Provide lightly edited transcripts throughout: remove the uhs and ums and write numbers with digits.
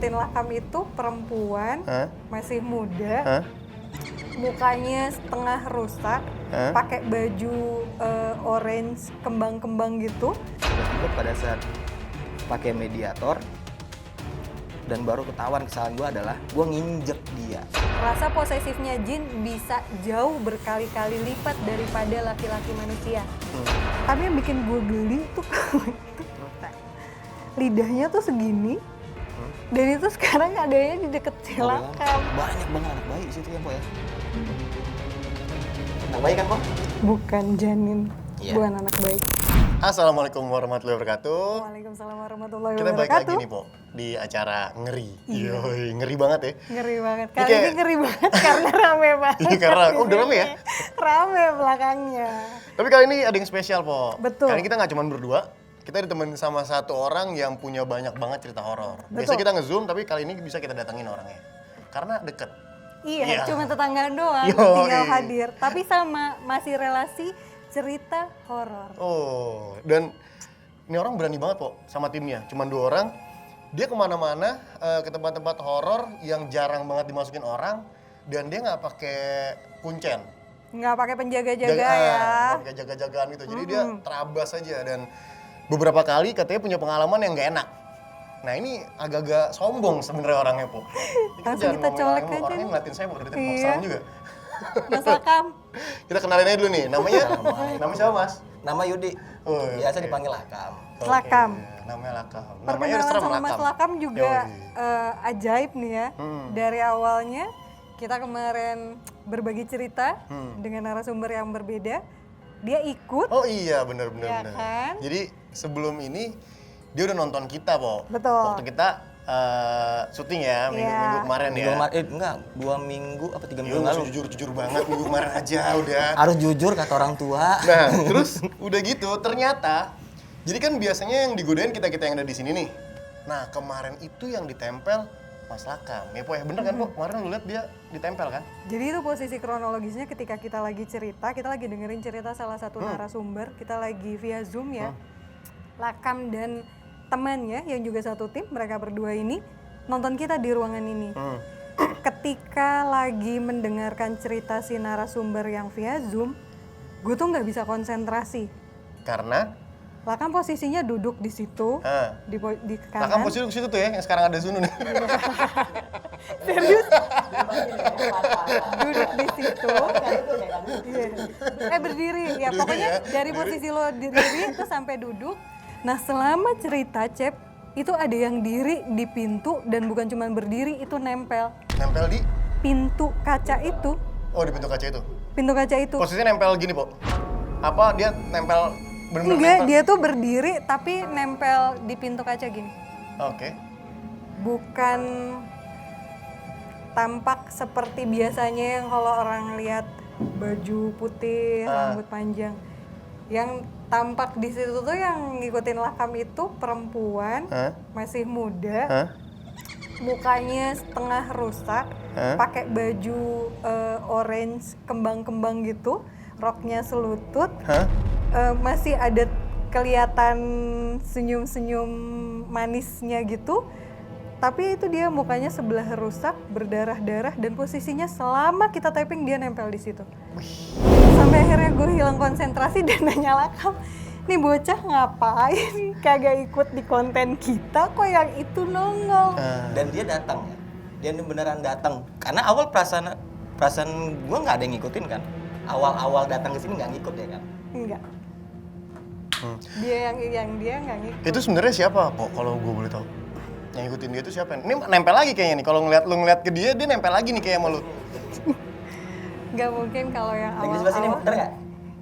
ngikutin Lakam itu perempuan, masih muda, mukanya setengah rusak, pakai baju orange kembang-kembang gitu. Tiba-tiba pada saat pakai mediator dan baru ketahuan kesalahan gue adalah gue nginjek dia. Rasa posesifnya jin bisa jauh berkali-kali lipat daripada laki-laki manusia. Tapi yang bikin gue geli tuh lidahnya tuh segini, dan itu sekarang adanya di deket Lakam. Banyak banget anak bayi di situ ya, Po ya. Anak bayi kan, Po? Bukan janin, bukan anak baik. Assalamualaikum warahmatullahi wabarakatuh. Waalaikumsalam warahmatullahi Kita balik wabarakatuh. lagi nih, Po, di acara Ngeri. Iya. Yoi, ngeri banget ya. Ngeri banget. Kali ini ngeri banget karena rame banget. Iya, karena udah rame ya? Rame belakangnya. Tapi kali ini ada yang spesial, Po. Betul. Kali ini kita nggak cuma berdua, kita ditemenin sama satu orang yang punya banyak banget cerita horor. Betul. Biasa kita nge-zoom, tapi kali ini bisa kita datengin orangnya. Karena deket. Iya, Iya. cuma tetanggaan doang, Yoi. tinggal hadir. Tapi sama, masih relasi cerita horor. Oh, dan ini orang berani banget, Po, sama timnya. Cuman 2 orang. Dia kemana-mana ke tempat-tempat horor yang jarang banget dimasukin orang, dan dia nggak pakai kuncen. Nggak pakai penjaga-jaga Nggak ya. pakai jaga-jagaan gitu. Jadi dia terabas aja, dan beberapa kali katanya punya pengalaman yang nggak enak. Nah, ini agak-agak sombong sebenarnya orangnya, Po. Langsung kita colek aja Orangnya nih. ngeliatin saya, Po, dari tadi. Iya. Serem juga. Mas Lakam. Kita kenalin aja dulu nih. Namanya siapa, Mas? Nama Yudi. Oh, Biasa oke. dipanggil Lakam. Lakam. Oke, namanya Lakam. Namanya Perkenalan udah serem, sama Mas Lakam juga Yoi. ajaib nih ya. Dari awalnya kita kemarin berbagi cerita dengan narasumber yang berbeda. Dia ikut. Oh iya, bener. Ya kan? Jadi sebelum ini dia udah nonton kita, Po. Betul. Waktu kita syuting ya, minggu kemarin ya. Enggak, 2 minggu apa 3 minggu Yo, lalu. jujur banget minggu kemarin aja udah. Harus jujur kata orang tua. Nah, terus udah gitu ternyata, jadi kan biasanya yang digodain kita-kita yang ada di sini nih. Nah, kemarin itu yang ditempel Mas Lakam. Ya, Po, ya bener kan, Po? Kemarin lu lihat dia ditempel kan? Jadi itu posisi kronologisnya ketika kita lagi cerita, kita lagi dengerin cerita salah satu narasumber, kita lagi via Zoom ya. Lakam dan temannya yang juga satu tim, mereka berdua ini nonton kita di ruangan ini. Ketika lagi mendengarkan cerita si narasumber yang via Zoom, gue tuh nggak bisa konsentrasi. Karena Lakam posisinya duduk di situ, di kanan. Lakam posisi di situ tuh ya, yang sekarang ada Zunu nih. Serius? Duduk di situ. Iya. Berdiri. Ya Berdiri pokoknya ya, dari posisi lo diri itu sampai duduk. Nah selama cerita Cep, itu ada yang diri di pintu dan bukan cuma berdiri, itu nempel. Nempel di? Pintu kaca itu. Oh, di pintu kaca itu? Pintu kaca itu. Posisinya nempel gini, Po? Apa dia nempel bener-bener Enggak, nempel? dia tuh berdiri tapi nempel di pintu kaca gini. Oke. Bukan tampak seperti biasanya yang kalau orang lihat baju putih, rambut panjang. Yang tampak di situ tuh yang ngikutin Lakam itu perempuan, masih muda, mukanya setengah rusak, pakai baju orange kembang-kembang gitu, roknya selutut, masih ada kelihatan senyum-senyum manisnya gitu. Tapi itu dia mukanya sebelah rusak, berdarah-darah, dan posisinya selama kita typing dia nempel di situ. Sampai akhirnya gue hilang konsentrasi dan nanya Lakam, nih bocah ngapain kagak ikut di konten kita, kok yang itu nongol? Dan dia datang ya. Dia beneran datang. Karena awal perasaan gue nggak ada yang ngikutin kan. Awal datang ke sini nggak ngikut ya kan. Enggak. Dia yang dia nggak ngikut. Itu sebenarnya siapa, Po? Kalau gue boleh tahu. Yang ngikutin dia itu siapa? Ini nempel lagi kayaknya nih. Kalau lu ngeliat ke dia nempel lagi nih kayak sama lu. Nggak mungkin kalau yang Lagi di sebelah sini, awal-awal. bener nggak?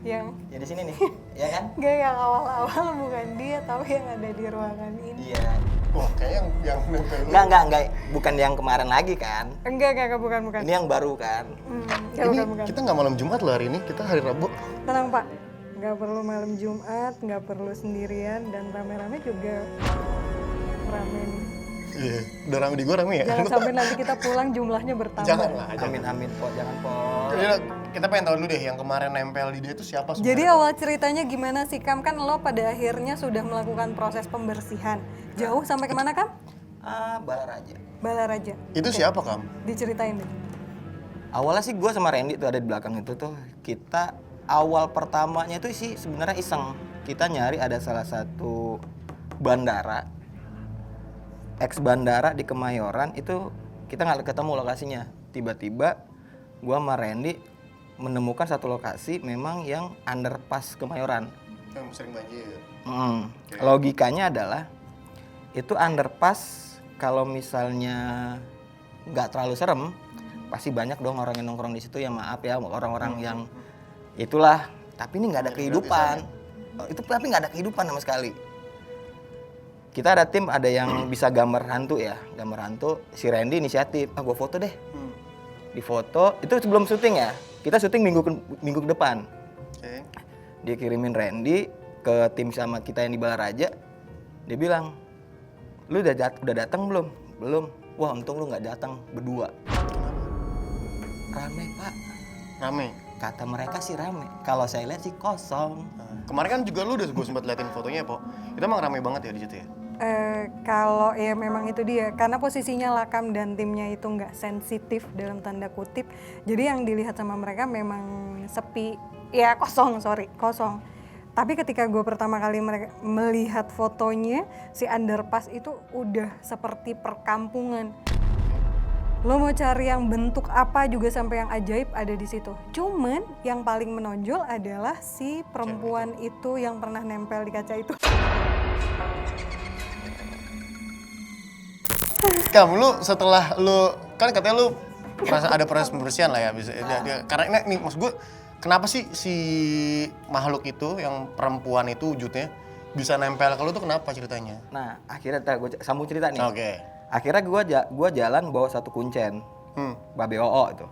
Yang Ya di sini nih, ya kan? nggak, yang awal-awal bukan dia, tapi yang ada di ruangan ini. Iya. Wah, kayak yang nempel lu. Enggak. Bukan yang kemarin lagi kan. Enggak, bukan. Ini yang baru kan. Enggak, Ini bukan. kita nggak malam Jumat loh hari ini, kita hari Rabu. Tenang Pak, nggak perlu malam Jumat, nggak perlu sendirian, dan rame-rame juga rame nih. Iya, udah rame di gua rame ya? Jangan sampai nanti kita pulang jumlahnya bertambah. Jangan lah, jangan. Amin, Po, jangan Po. Kita pengen tahu dulu deh, yang kemarin nempel di dia itu siapa sebenarnya? Jadi awal ceritanya gimana sih Kam? Kan lo pada akhirnya sudah melakukan proses pembersihan. Jauh sampai kemana Kam? Balaraja. Balaraja. Itu siapa, Kam? Diceritain deh. Awalnya sih gue sama Randy tuh ada di belakang itu tuh. Kita awal pertamanya itu sih sebenarnya iseng. Kita nyari ada salah satu bandara, ex bandara di Kemayoran itu kita nggak ketemu lokasinya. Tiba-tiba gue sama Randy menemukan satu lokasi memang yang underpass Kemayoran. Yang sering banjir. Logikanya adalah itu underpass kalau misalnya nggak terlalu serem, pasti banyak dong orang yang nongkrong di situ ya, maaf ya orang-orang yang itulah. Tapi ini nggak ada kehidupan. Itu tapi nggak ada kehidupan sama sekali. Kita ada tim, ada yang bisa gambar hantu ya, gambar hantu. Si Randy inisiatif, gue foto deh. Di foto itu sebelum syuting ya. Kita syuting minggu ke depan. Dia kirimin Randy ke tim sama kita yang di Balaraja. Dia bilang, lu udah datang belum? Belum. Wah untung lu nggak datang berdua. Rame pak. Rame? Kata mereka sih rame. Kalau saya lihat sih kosong. Kemarin kan juga lu udah gue sempat liatin fotonya, Po. Itu emang rame banget ya di situ ya? Kalau ya memang itu dia, karena posisinya Lakam dan timnya itu nggak sensitif dalam tanda kutip, jadi yang dilihat sama mereka memang sepi, ya kosong. Tapi ketika gue pertama kali melihat fotonya, si underpass itu udah seperti perkampungan. Lo mau cari yang bentuk apa juga sampai yang ajaib ada di situ. Cuman yang paling menonjol adalah si perempuan itu yang pernah nempel di kaca itu. Kamu lu setelah lu kan katanya lu ada proses pembersihan lah ya bisa. Karena ini maksud gue kenapa sih si makhluk itu yang perempuan itu wujudnya bisa nempel ke lu tuh kenapa ceritanya? Nah akhirnya gue sambung cerita nih. Oke. Akhirnya gue jalan bawa satu kuncen, Babe Oo itu.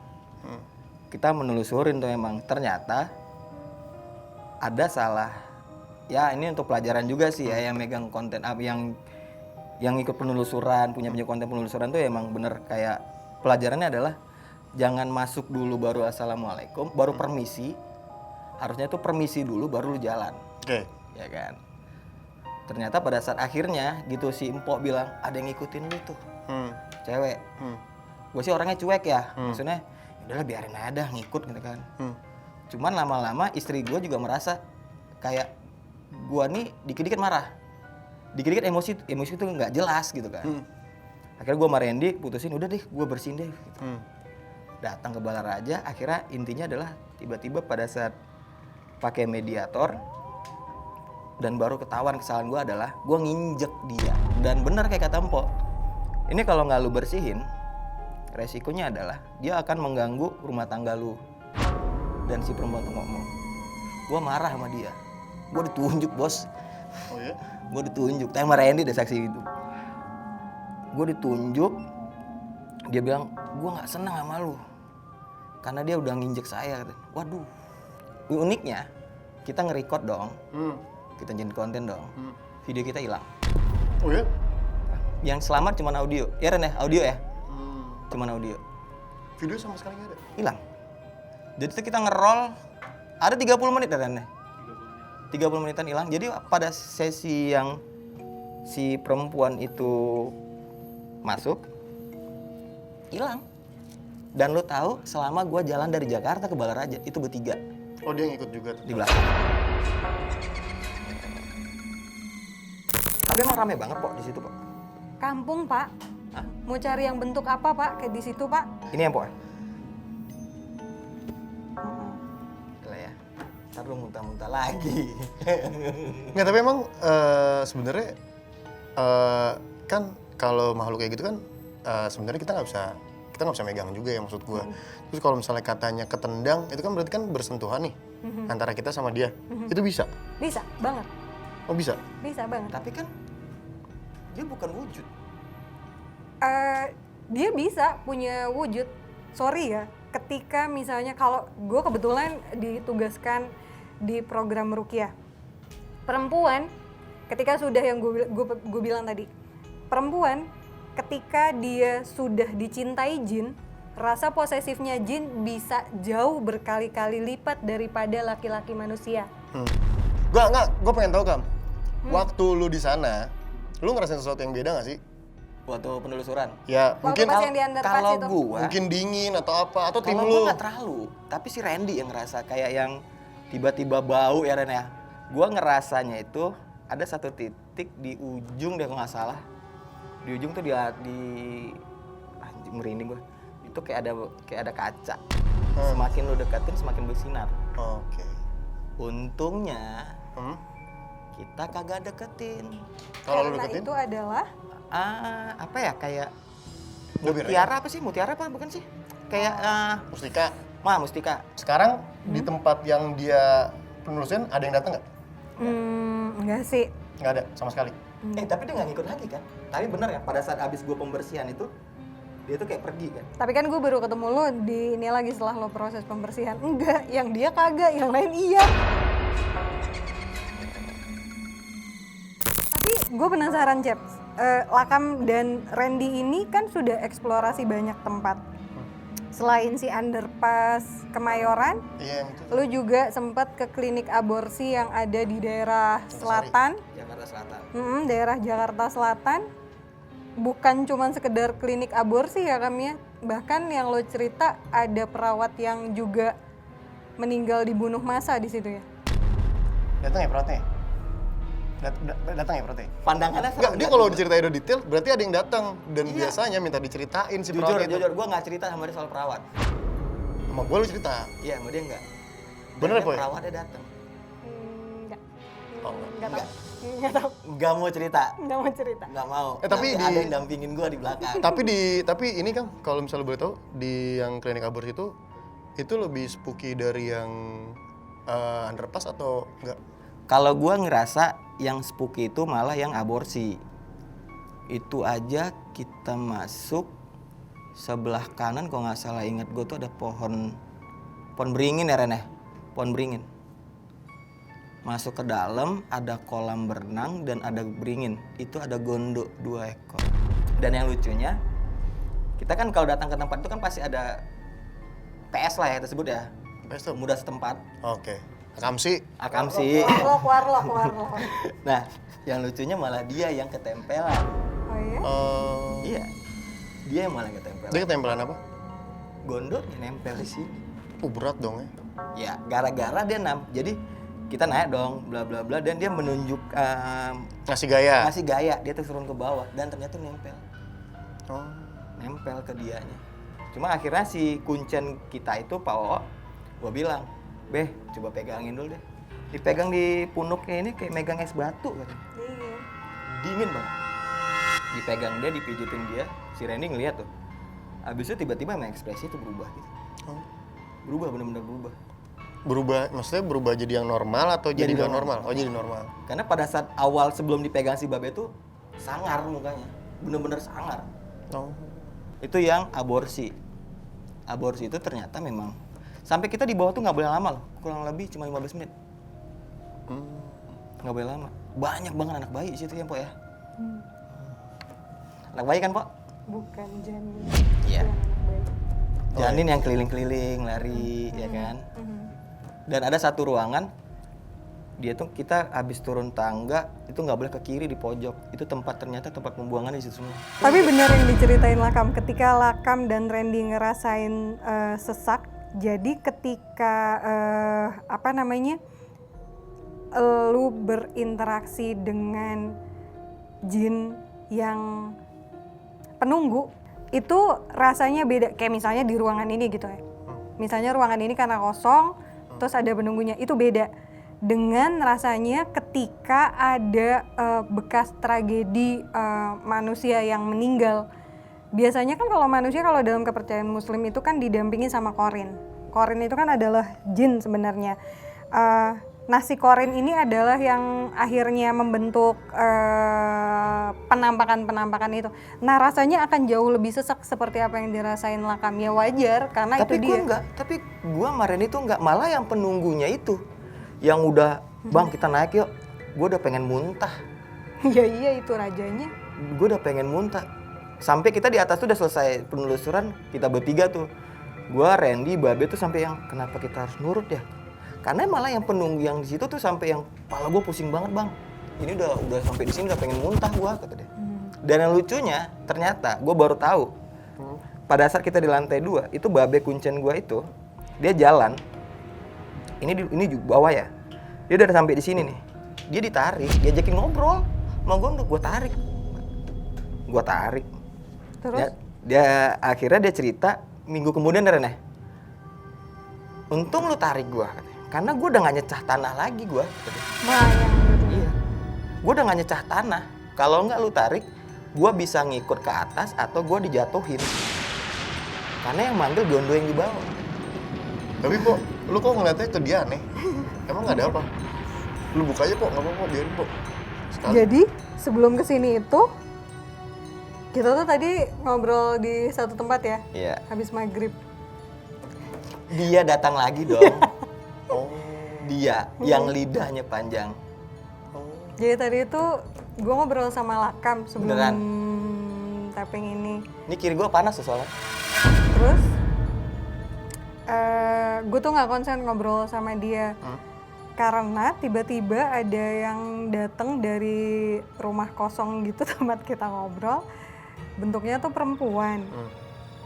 Kita menelusurin tuh emang ternyata ada salah. Ya ini untuk pelajaran juga sih ya yang megang konten yang ikut penelusuran, punya konten penelusuran tuh emang bener kayak pelajarannya adalah jangan masuk dulu baru assalamualaikum, baru permisi. Harusnya tuh permisi dulu baru lu jalan. Oke. Ya kan. Ternyata pada saat akhirnya gitu si Empok bilang ada yang ngikutin lu tuh. Cewek. Gue sih orangnya cuek ya. Maksudnya udahlah biarin aja dah ngikut gitu kan. Cuman lama-lama istri gue juga merasa kayak gue nih dikit-dikit marah. Dikit-dikit emosi itu nggak jelas gitu kan. Akhirnya gue sama Randy putusin udah deh gue bersihin deh gitu. Datang ke Balaraja, akhirnya intinya adalah tiba-tiba pada saat pakai mediator dan baru ketahuan kesalahan gue adalah gue nginjek dia. Dan benar kayak kata Empok, ini kalau nggak lu bersihin resikonya adalah dia akan mengganggu rumah tangga lu. Dan si perempuan tuh ngomong, gue marah sama dia, gue ditunjuk bos. Oh ya? Gue ditunjuk, sama Randy ada saksi itu. Gue ditunjuk, dia bilang, gue gak seneng sama lu karena dia udah nginjek saya. Waduh, uniknya kita nge-record dong, kita jadi konten dong, video kita hilang. Oh ya? Yang selamat cuma audio, ya Ren ya, audio ya? Cuman audio. Video sama sekali gak ada? Hilang. Jadi itu kita nge-roll, ada 30 menit ya Ren ya? 30 menitan hilang. Jadi pada sesi yang si perempuan itu masuk, hilang. Dan lo tahu selama gue jalan dari Jakarta ke Balaraja itu bertiga. Oh dia ngikut juga tuh? Di belakang. Tapi emang rame banget Pok di situ Pok. Kampung Pak. Hah? Mau cari yang bentuk apa Pak kayak di situ Pak? Ini yang Pok. Ya. Ntar lu muntah-muntah lagi. Nggak, tapi emang sebenarnya kan kalau makhluk kayak gitu kan sebenarnya kita nggak bisa megang juga ya maksud gue. Terus kalau misalnya katanya ketendang itu kan berarti kan bersentuhan nih antara kita sama dia. Itu bisa? Bisa banget. Oh bisa? Bisa banget. Tapi kan dia bukan wujud. Dia bisa punya wujud. Sorry ya, ketika misalnya kalau gue kebetulan ditugaskan di program Ruqyah. Perempuan ketika sudah yang gue bilang tadi. Perempuan ketika dia sudah dicintai jin, rasa posesifnya jin bisa jauh berkali-kali lipat daripada laki-laki manusia. Gue pengen tahu Kam. Waktu lu di sana, lu ngerasain sesuatu yang beda nggak sih? waktu penelusuran. Ya, Waktu mungkin pas yang di underpass Kalau itu. gua, mungkin dingin atau apa atau tim kalau lu. gua nggak terlalu, tapi si Randy yang ngerasa kayak yang tiba-tiba bau ya Ren ya. Gua ngerasanya itu ada satu titik di ujung deh kalau nggak salah. Di ujung tuh di anjing merinding gua. Itu kayak ada kaca. Semakin lu deketin semakin bersinar. Oke. Untungnya kita kagak deketin. Kalau lu Karena deketin? itu adalah Apa ya kayak Mobil mutiara apa sih? Mutiara apa bukan sih? Kayak Mustika. mustika. Sekarang di tempat yang dia penelusuran ada yang datang nggak? enggak sih. Nggak ada sama sekali. Tapi dia nggak ngikut lagi kan? Tapi bener ya, pada saat abis gue pembersihan itu, dia tuh kayak pergi kan? Tapi kan gue baru ketemu lo di ini lagi setelah lo proses pembersihan. Enggak, yang dia kagak, yang lain iya. Tapi gue penasaran, Cep. Lakam dan Randy ini kan sudah eksplorasi banyak tempat. Selain si underpass Kemayoran, Iya yang itu. lo juga sempat ke klinik aborsi yang ada di daerah selatan. Jakarta Selatan. Daerah Jakarta Selatan. Bukan cuma sekedar klinik aborsi ya kami ya. Bahkan yang lo cerita ada perawat yang juga meninggal dibunuh massa di situ ya. Datang ya perawatnya? Datang ya perawatnya? Pandangannya Enggak, serem dia nggak kalau tuh? diceritain udah detail, berarti ada yang datang. Dan Iya. biasanya minta diceritain si Jujur, perawatnya itu. gue nggak cerita sama dia soal perawat. Sama gue lu cerita. Iya, sama dia enggak. Bener, Dan dia Boy? perawatnya datang. Enggak. Oh, enggak. Enggak tahu. Enggak tahu. Nggak mau cerita. Enggak mau cerita. Nggak mau. Tapi Nanti di- ada yang dampingin gue di belakang. Tapi ini kan kalau misalnya boleh tahu di yang klinik aborsi itu lebih spooky dari yang underpass atau enggak? Kalau gue ngerasa yang spooky itu malah yang aborsi. Itu aja kita masuk sebelah kanan kalau nggak salah ingat gue tuh ada pohon beringin ya Ren ya? Pohon beringin. Masuk ke dalam ada kolam berenang dan ada beringin. Itu ada gondok 2 ekor. Dan yang lucunya kita kan kalau datang ke tempat itu kan pasti ada PS lah ya tersebut ya. PS tuh? Pemuda setempat. Oke. Akamsi. Akamsi. Warlock. Nah, yang lucunya malah dia yang ketempelan. Oh iya? Iya. Dia yang malah ketempelan. Dia ketempelan apa? Gondoknya nempel di sini. Berat dong ya. Ya, gara-gara dia jadi kita naik dong, bla bla bla, dan dia menunjuk Ngasih gaya. ngasih gaya, dia tuh turun ke bawah dan ternyata nempel Oh. ke dianya. Cuma akhirnya si kuncen kita itu Pak Oo, gua bilang, "Beh, coba pegangin dulu deh." Dipegang di punuknya ini kayak megang es batu katanya. Iya. Dingin banget. Dipegang dia, dipijitin dia, si Randy ngeliat tuh. Abis itu tiba-tiba emang ekspresi itu berubah gitu. Oh. Berubah, bener-bener berubah. Berubah, maksudnya berubah jadi yang normal atau jadi Jadi nggak normal? Oh, jadi normal. Karena pada saat awal sebelum dipegang si Babe tuh sangar mukanya. Bener-bener sangar. Oh. Itu yang aborsi. Aborsi itu ternyata memang sampai kita di bawah tuh nggak boleh lama loh. Kurang lebih cuma 15 menit. Nggak boleh lama. Banyak banget anak bayi di situ ya, Pok ya. Anak bayi kan, Pok? Bukan janin. Iya. Bukan anak bayi. Janin yang keliling-keliling, lari, ya kan? Dan ada satu ruangan, dia tuh kita habis turun tangga, itu nggak boleh ke kiri di pojok. Itu ternyata tempat pembuangan di situ semua. Tapi benar yang diceritain Lakam, ketika Lakam dan Randy ngerasain sesak, jadi ketika lu berinteraksi dengan jin yang penunggu, itu rasanya beda. Kayak misalnya di ruangan ini gitu ya. Misalnya ruangan ini karena kosong, terus ada penunggunya, itu beda dengan rasanya ketika ada bekas tragedi manusia yang meninggal. Biasanya kan kalau manusia, kalau dalam kepercayaan muslim itu kan didampingi sama korin. Korin itu kan adalah jin sebenarnya. Nah si korin ini adalah yang akhirnya membentuk penampakan-penampakan itu. Nah rasanya akan jauh lebih sesak seperti apa yang dirasain Lakam. Ya wajar karena Tapi itu gua dia. enggak, tapi gua kemarin itu enggak, malah yang penunggunya itu yang udah, "Bang, kita naik yuk." Gua udah pengen muntah. Ya iya itu rajanya. Gua udah pengen muntah. Sampai kita di atas tuh udah selesai penelusuran, kita bertiga tuh. Gua, Randy, Babe tuh sampai yang kenapa kita harus nurut ya? Karena malah yang penunggu yang di situ tuh sampai yang kepala gua pusing banget, Bang. Ini udah sampai di sini udah pengen muntah gua, kata dia. Dan yang lucunya ternyata gue baru tahu pada saat kita di lantai 2 itu babe kuncen gue itu dia jalan ini bawah ya, dia udah sampai di sini nih, dia ditarik, diajakin ngobrol sama gue tarik. Terus? Dia akhirnya dia cerita minggu kemudian Ren, untung lu tarik gue, karena gue udah gak nyecah tanah lagi gue. Melayang gitu. Iya, gue udah gak nyecah tanah. Kalau nggak lu tarik, gue bisa ngikut ke atas atau gue dijatuhin. Karena yang manggil gondo yang di bawah. Tapi kok, lu kok ngeliatnya ke dia aneh? Emang nggak ada apa? Lu buka aja kok, nggak apa-apa, biarin kok. Sekali. Jadi sebelum kesini itu kita tuh tadi ngobrol di satu tempat ya. Iya. Habis maghrib. Dia datang lagi dong. Oh. Dia yang lidahnya panjang. Jadi tadi itu gue ngobrol sama Lakam sebelum Beneran? tapping ini. Ini kiri gue panas tuh soalnya. Terus gue tuh nggak konsen ngobrol sama dia karena tiba-tiba ada yang datang dari rumah kosong gitu tempat kita ngobrol. Bentuknya tuh perempuan,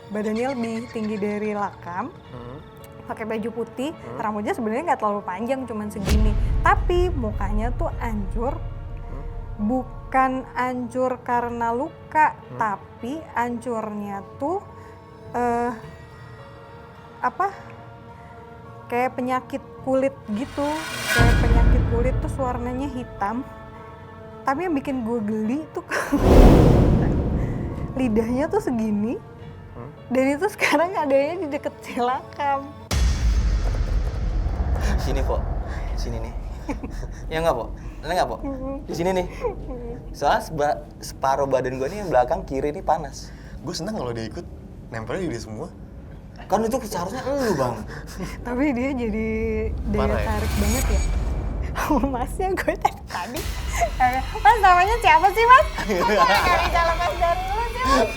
badannya lebih tinggi dari Lakam, pakai baju putih, rambutnya sebenarnya nggak terlalu panjang, cuman segini. Tapi mukanya tuh hancur, bukan hancur karena luka, tapi hancurnya tuh kayak penyakit kulit gitu. Kayak penyakit kulit tuh warnanya hitam. Tapi yang bikin gue geli tuh lidahnya tuh segini. Dan itu sekarang adanya di deket Cilakam. Sini, Po. Sini nih. Ya nggak, Po? Nggak, Po? Di sini nih. Soalnya separuh badan gue nih yang belakang kiri nih panas. Gue senang kalau dia ikut, nempelnya di dia semua. Kan itu seharusnya lu, Bang. Tapi dia jadi daya Parah ya? tarik banget ya. Masnya gue tadi. Mas namanya siapa sih, Mas? Kok gak bisa lepas dari lu sih, Mas?